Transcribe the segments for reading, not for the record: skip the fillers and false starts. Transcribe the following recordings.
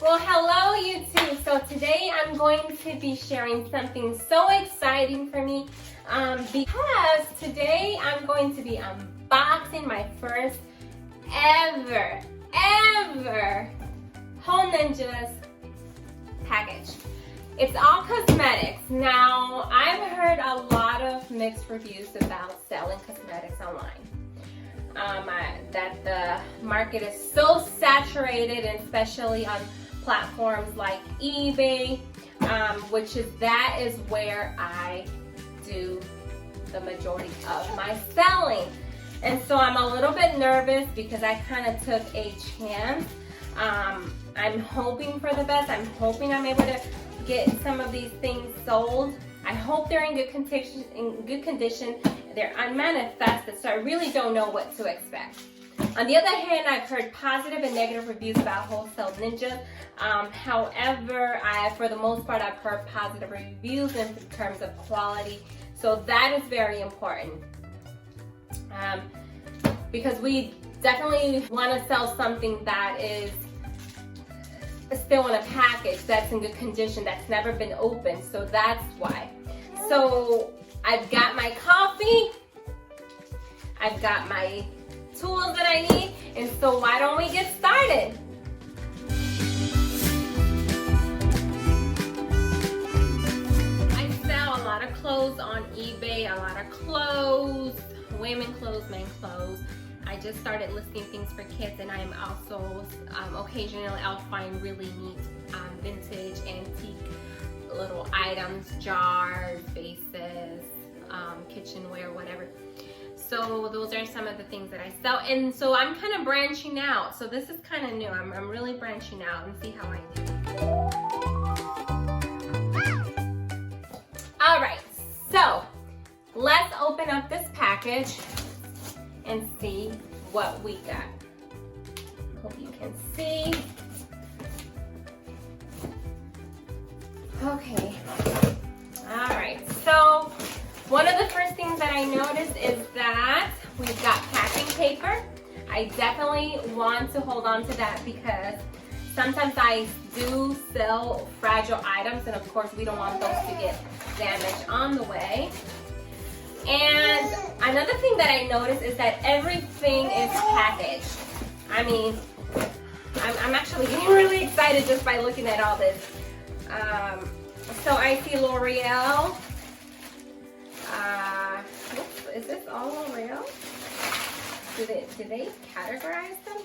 Well, hello YouTube. So today I'm going to be sharing something so exciting for me because today I'm going to be unboxing my first ever Wholesale Ninjas package. It's all cosmetics. Now, I've heard a lot of mixed reviews about selling cosmetics online. That the market is so saturated, and especially on platforms like eBay, that is where I do the majority of my selling. And so I'm a little bit nervous because I kind of took a chance. I'm hoping for the best. I'm hoping I'm able to get some of these things sold. I hope they're in good condition. They're unmanifested, so I really don't know what to expect. On the other hand, I've heard positive and negative reviews about Wholesale Ninjas. However, for the most part, I've heard positive reviews in terms of quality. So that is very important. Because we definitely want to sell something that is still in a package, that's in good condition, that's never been opened. So that's why. So I've got my coffee, I've got my tools that I need, and so why don't we get started? I sell a lot of clothes on eBay, a lot of clothes, women clothes, men clothes. I just started listing things for kids, and I'm also occasionally I'll find really neat vintage, antique little items, jars, vases, kitchenware, whatever. So those are some of the things that I sell, and so I'm kind of branching out. So this is kind of new. I'm really branching out and see how I do. All right, so let's open up this package and see what we got. Hope you can see. Okay. All right. So one of the first things that I noticed is that we've got packing paper. I definitely want to hold on to that because sometimes I do sell fragile items, and of course we don't want those to get damaged on the way. And another thing that I noticed is that everything is packaged. I mean, I'm actually getting really excited just by looking at all this. So I see L'Oreal. Is this all L'Oreal? Do they categorize them?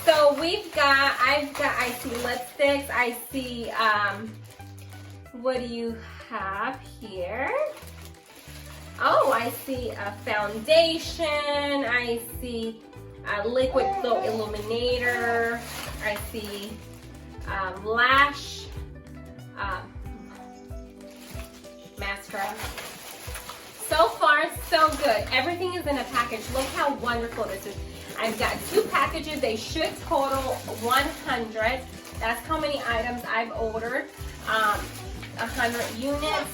So I see lipsticks. I see, what do you have here? Oh, I see a foundation. I see a liquid glow illuminator. I see lash mascara. So far, so good. Everything is in a package. Look how wonderful this is. I've got 2 packages. They should total 100. That's how many items I've ordered. 100 units.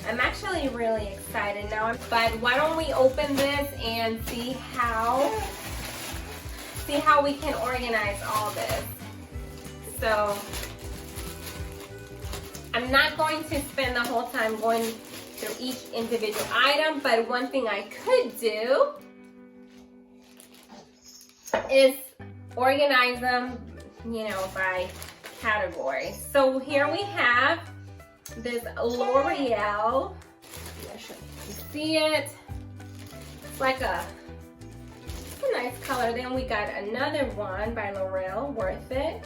I'm actually really excited now. But why don't we open this and see how we can organize all this. So I'm not going to spend the whole time going through each individual item, but one thing I could do is organize them, by category. So here we have this L'Oreal. You see it? It's like a nice color. Then we got another one by L'Oreal, Worth It,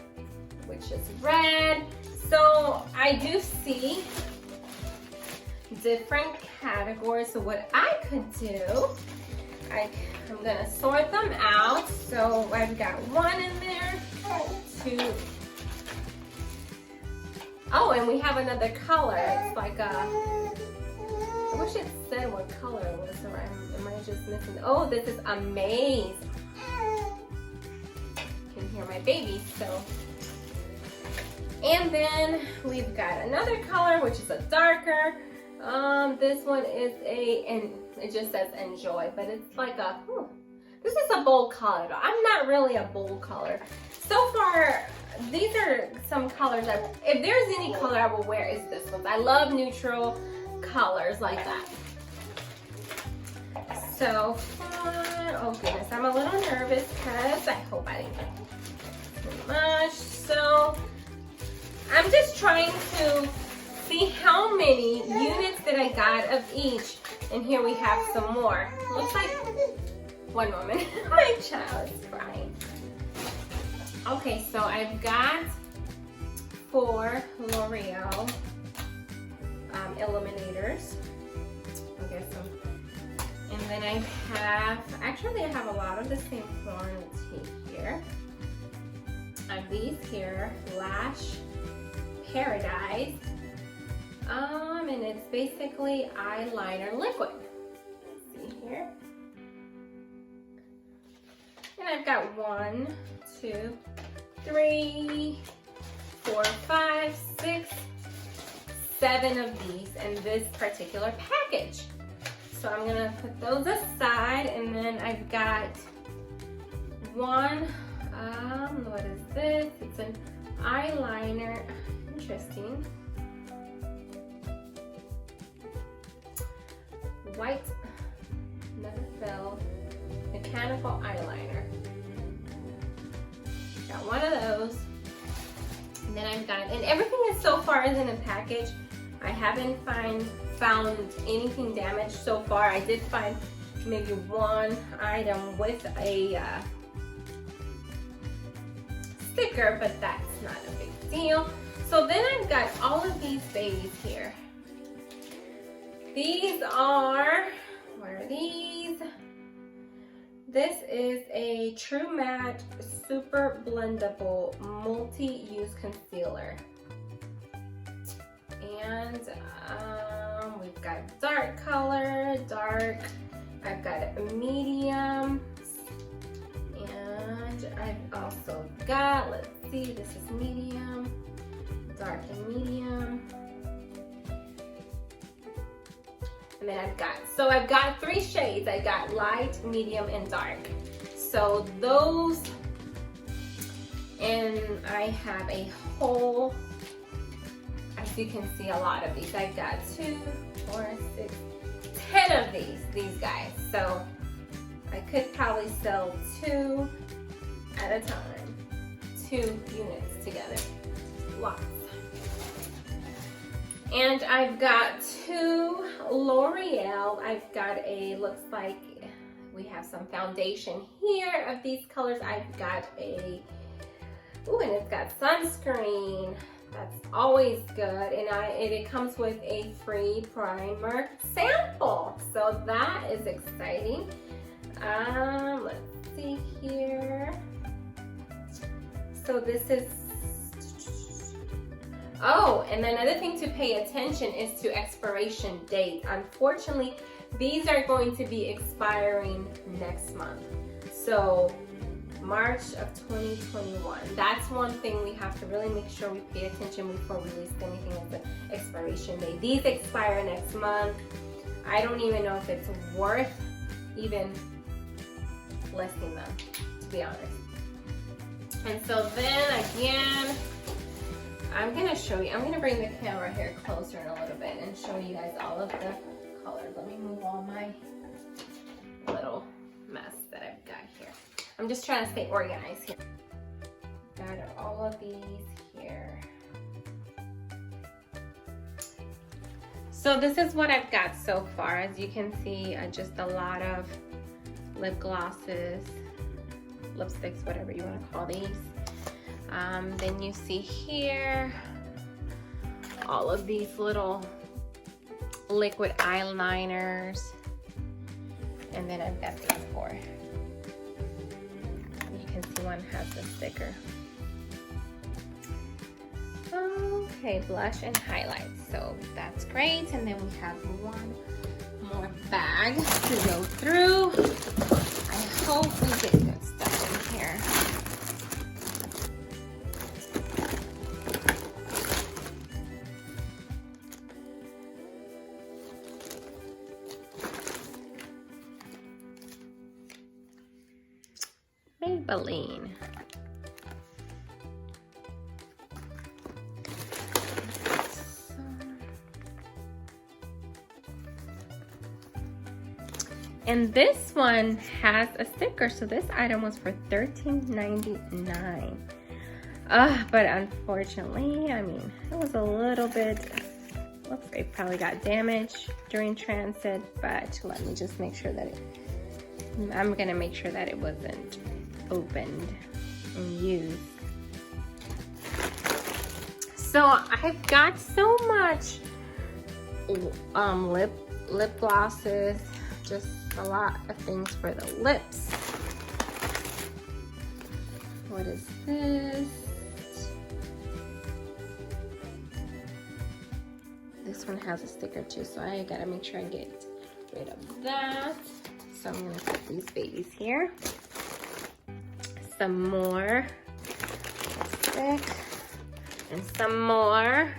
which is red. So I do see different categories. So what I could do, I'm gonna sort them out. So I've got 1 in there, 2. Oh, and we have another color. It's like I wish it said what color it was, or am I just missing? Oh, this is Amaze. You can hear my baby, so. And then we've got another color, which is a darker. This one is and it just says enjoy, but it's like a This is a bold color though. I'm not really a bold color. So far, these are some colors that, if there's any color I will wear, is this one. I love neutral colors like that. So far, oh goodness, I'm a little nervous because I hope I didn't get too much. So I'm just trying to see how many units that I got of each. And here we have some more. Looks like, one moment, my child is crying. Okay, so I've got 4 L'Oreal illuminators. I guess some. And then I have, actually I have a lot of the same quantity here. I have these here, Lash Paradise. And it's basically eyeliner liquid. Let's see here. And I've got 1, 2, 3, 4, 5, 6, 7 of these in this particular package. So I'm gonna put those aside, and then I've got one, what is this? It's an eyeliner, interesting. White, never filled, mechanical eyeliner. Got one of those. And then I've got, and everything is so far is in a package. I haven't found anything damaged so far. I did find maybe one item with a sticker, but that's not a big deal. So then I've got all of these babies here. These are, where are these? This is a True Matte Super Blendable Multi-Use Concealer. And we've got dark color, dark, I've got a medium, and I've also got, let's see, this is medium, dark and medium. And then I've got 3 shades. I got light, medium, and dark. So those, and I have a whole, as you can see, a lot of these. I've got 2, 4, 6, 10 of these guys. So I could probably sell 2 at a time, 2 units together, lots. And I've got 2 L'Oreal. I've got a, looks like we have some foundation here of these colors. I've got a, ooh, and it's got sunscreen. That's always good. And it comes with a free primer sample. So that is exciting. Let's see here. So this is, oh, and another thing to pay attention is to expiration date. Unfortunately, these are going to be expiring next month. So March of 2021. That's one thing we have to really make sure we pay attention before we list anything as the expiration date. These expire next month. I don't even know if it's worth even listing them, to be honest. And so then again, I'm gonna show you, I'm gonna bring the camera here closer in a little bit and show you guys all of the colors. Let me move all my little mess that I've got here. I'm just trying to stay organized here. Got all of these here. So this is what I've got so far. As you can see, just a lot of lip glosses, lipsticks, whatever you want to call these. Then you see here all of these little liquid eyeliners, and then I've got these 4. You can see one has the sticker. Okay, blush and highlights, so that's great. And then we have one more bag to go through. I hope we get good stuff in here. Maybelline. And this one has a sticker, so this item was for $13.99. But unfortunately, I mean, it was a little bit, looks like it probably got damaged during transit, but let me just make sure that I'm gonna make sure that it wasn't opened and used. So I've got so much lip glosses, just a lot of things for the lips. What is this? This one has a sticker too, so I gotta make sure I get rid of that. So I'm gonna put these babies here. Some more lipstick and some more.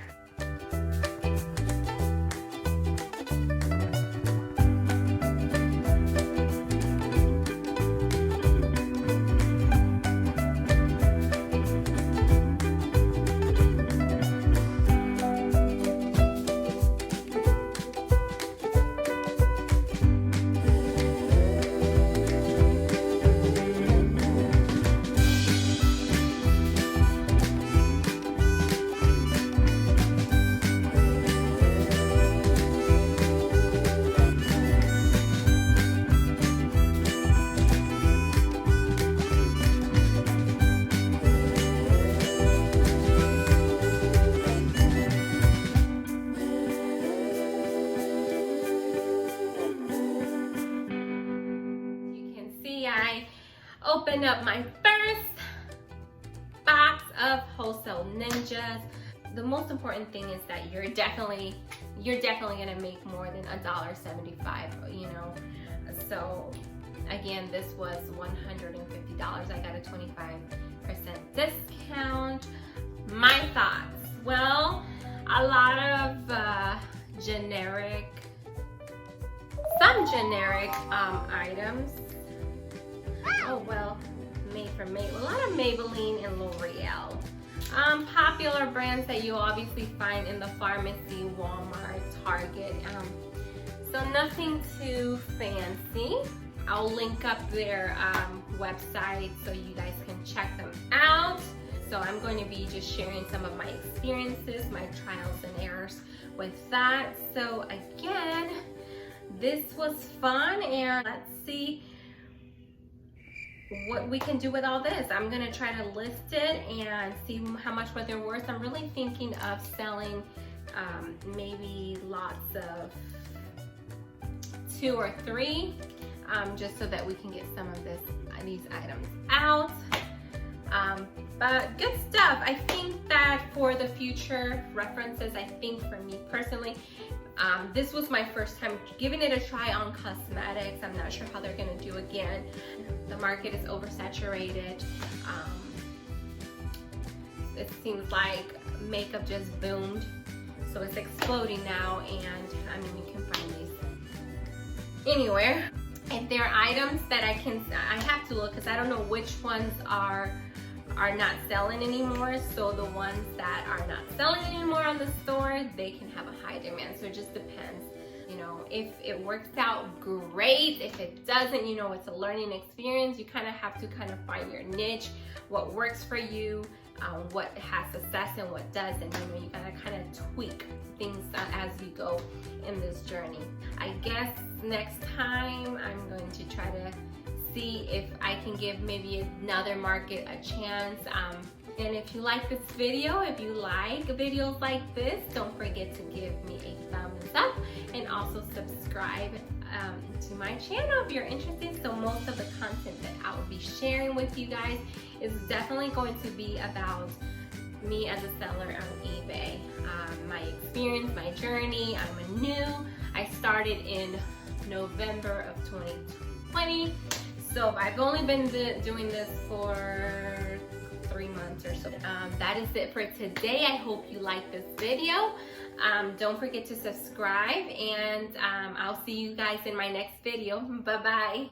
I opened up my first box of Wholesale Ninjas. The most important thing is that you're definitely gonna make more than $1.75, you know. So again, this was $150. I got a 25% discount. My thoughts, well, a lot of some generic items. Oh well, made from Maybelline. A lot of Maybelline and L'Oreal. Popular brands that you obviously find in the pharmacy, Walmart, Target. So nothing too fancy. I'll link up their website so you guys can check them out. So I'm going to be just sharing some of my experiences, my trials and errors with that. So again, this was fun, and let's see what we can do with all this. I'm gonna try to list it and see how much what they're worth. I'm really thinking of selling maybe lots of 2 or 3, just so that we can get some of these items out. But good stuff. I think that for the future references, I think for me personally, this was my first time giving it a try on cosmetics. I'm not sure how they're gonna do again. The market is oversaturated. It seems like makeup just boomed. So it's exploding now, and I mean, you can find these anywhere. If there are items that I have to look, because I don't know which ones are not selling anymore. So the ones that are not selling anymore on the store, they can have a high demand. So it just depends. You know, if it works out, great. If it doesn't, you know, it's a learning experience. You kind of have to find your niche, what works for you, what has success and what doesn't. You know, you gotta kind of tweak things as you go in this journey. I guess next time I'm going to try to see if I can give maybe another market a chance. And if you like this video, if you like videos like this, don't forget to give me a thumbs up and also subscribe to my channel if you're interested. So most of the content that I will be sharing with you guys is definitely going to be about me as a seller on eBay. My experience, my journey. I started in November of 2020. So I've only been doing this for 3 months or so. That is it for today. I hope you like this video. Don't forget to subscribe, and I'll see you guys in my next video. Bye-bye.